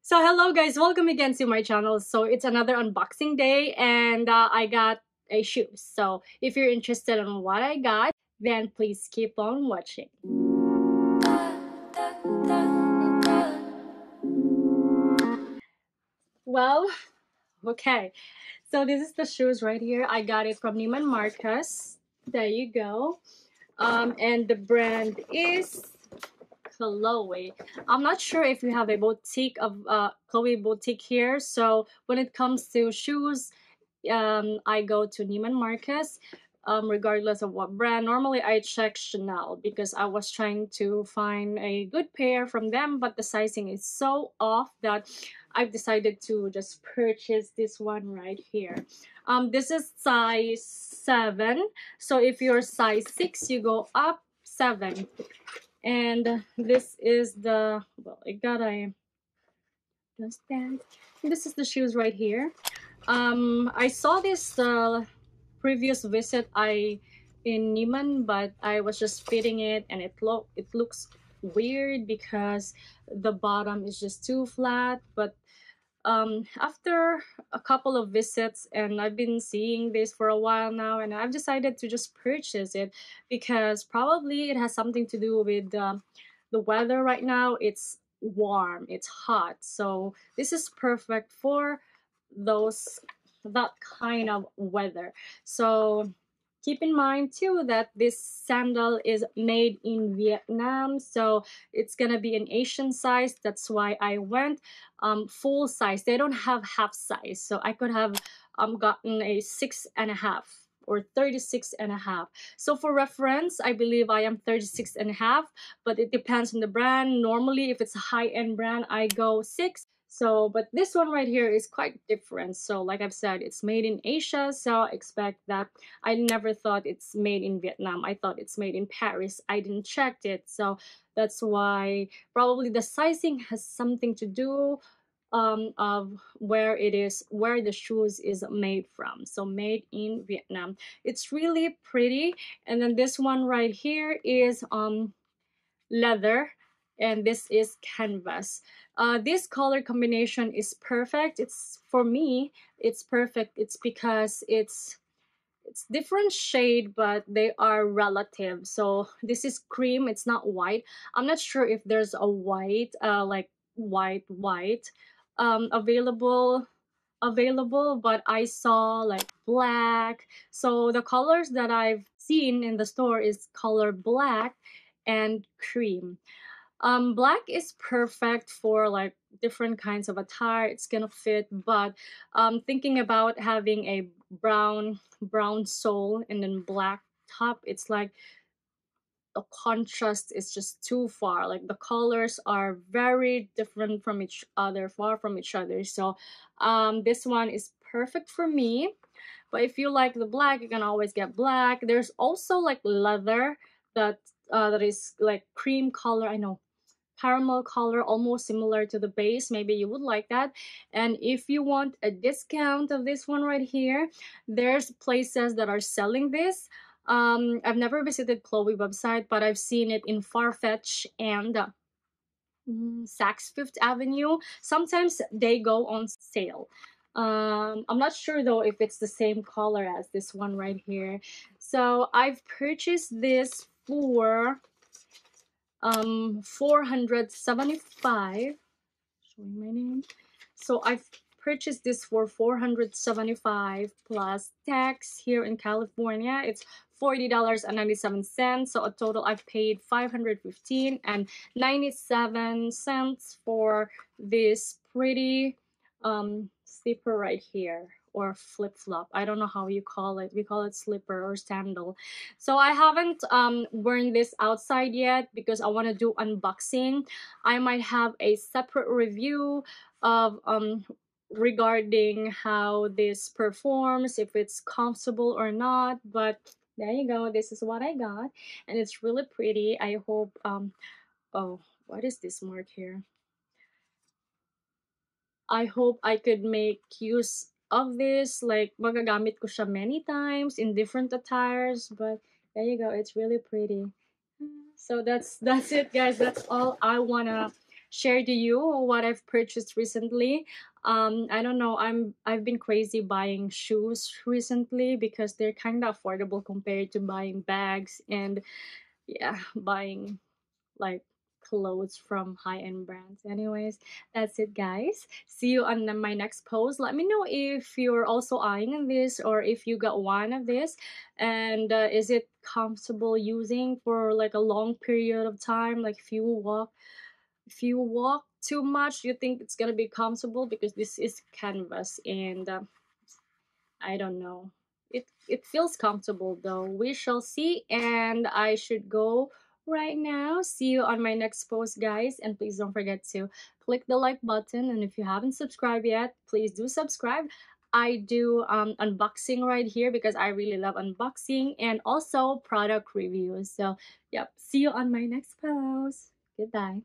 So hello guys, welcome again to my channel. So it's another unboxing day and I got a shoe. So if you're interested in what I got, then please keep on watching. Well, okay. So this is the shoes right here. I got it from Neiman Marcus. There you go. And the brand is Chloe. I'm not sure if you have a boutique of Chloe boutique here. So when it comes to shoes, I go to Neiman Marcus, regardless of what brand. Normally, I check Chanel because I was trying to find a good pair from them, but the sizing is so off that I've decided to just purchase this one right here. This is size 7, so if you're size 6, you go up 7. And this is the, well, I got a stand. This is the shoes right here. I saw this previous visit I in Neiman, but I was just fitting it, and it looks weird because the bottom is just too flat. But after a couple of visits, and I've been seeing this for a while now, and I've decided to just purchase it because probably it has something to do with the weather right now. It's warm, it's hot, so this is perfect for those that kind of weather. So keep in mind too that this sandal is made in Vietnam, so it's gonna be an Asian size. That's why I went full size. They don't have half size, so I could have gotten a 6.5 or 36.5. So for reference, I believe I am 36.5, but it depends on the brand. Normally if it's a high-end brand, I go 6. So, but this one right here is quite different. So like I've said, it's made in Asia, so expect that. I never thought it's made in Vietnam. I thought it's made in Paris. I didn't check it, so that's why probably the sizing has something to do of where it is, where the shoes is made from. So made in Vietnam. It's really pretty. And then this one right here is leather, and this is canvas. This color combination is perfect. It's, for me, it's perfect. It's because it's different shade, but they are relative. So this is cream, it's not white. I'm not sure if there's a white like white available, but I saw like black. So the colors that I've seen in the store is color black and cream. Black is perfect for like different kinds of attire. It's gonna fit, but thinking about having a brown sole and then black top, it's like the contrast is just too far. Like the colors are very different from each other, far from each other. So this one is perfect for me. But if you like the black, you can always get black. There's also like leather that that is like cream color. I know, caramel color, almost similar to the base. Maybe you would like that. And if you want a discount of this one right here, there's places that are selling this. I've never visited Chloe website, but I've seen it in Farfetch and Saks Fifth Avenue. Sometimes they go on sale. I'm not sure though if it's the same color as this one right here. So I've purchased this for 475, showing my name. So I've purchased this for 475 plus tax. Here in California it's $40.97, so a total I've paid 515.97 for this pretty slipper right here, or flip-flop. I don't know how you call it. We call it slipper or sandal. So I haven't worn this outside yet because I want to do unboxing. I might have a separate review of regarding how this performs, if it's comfortable or not. But there you go, this is what I got, and it's really pretty. I hope oh, what is this mark here? I hope I could make use of this, like magagamit ko siya many times in different attires. But there you go, it's really pretty. So that's it guys, that's all I wanna share to you what I've purchased recently. I don't know, I've been crazy buying shoes recently because they're kind of affordable compared to buying bags and yeah, buying like clothes from high-end brands. Anyways, that's it, guys. See you on my next post. Let me know if you're also eyeing this or if you got one of this, and is it comfortable using for like a long period of time. Like if you walk too much, you think it's gonna be comfortable because this is canvas and I don't know. It feels comfortable though. We shall see. And I should go right now. See you on my next post, guys. And please don't forget to click the like button. And if you haven't subscribed yet, please do subscribe. I do unboxing right here because I really love unboxing and also product reviews. So yep, see you on my next post. Goodbye.